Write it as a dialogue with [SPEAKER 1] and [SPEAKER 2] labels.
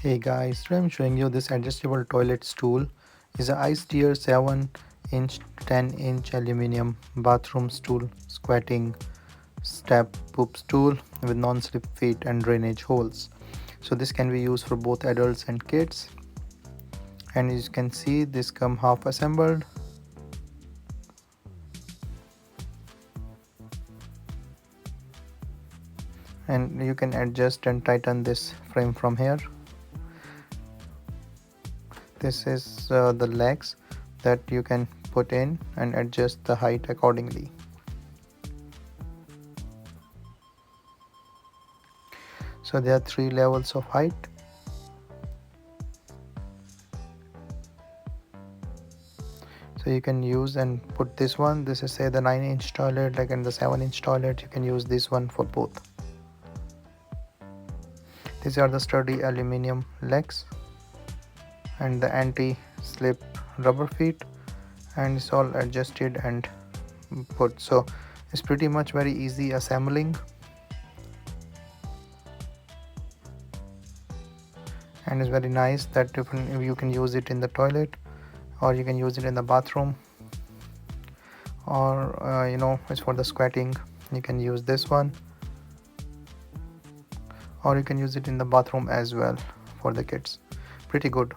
[SPEAKER 1] Hey guys, today I'm showing you this adjustable toilet stool. It's a Icedeer 7-inch 10-inch aluminium bathroom stool, squatting step poop stool with non-slip feet and drainage holes. So this can be used for both adults and kids. And as you can see, this come half assembled. And you can adjust and tighten this frame from here. This is the legs that you can put in and adjust the height accordingly. So there are 3 levels of height. So you can use and put this one. This is say the 9-inch toilet, like in the 7-inch toilet, you can use this one for both. These are the sturdy aluminum legs and the anti-slip rubber feet, and it's all adjusted and put. So it's pretty much very easy assembling, and it's very nice that you can use it in the toilet, or you can use it in the bathroom, or it's for the squatting. You can use this one, or you can use it in the bathroom as well for the kids. Pretty good.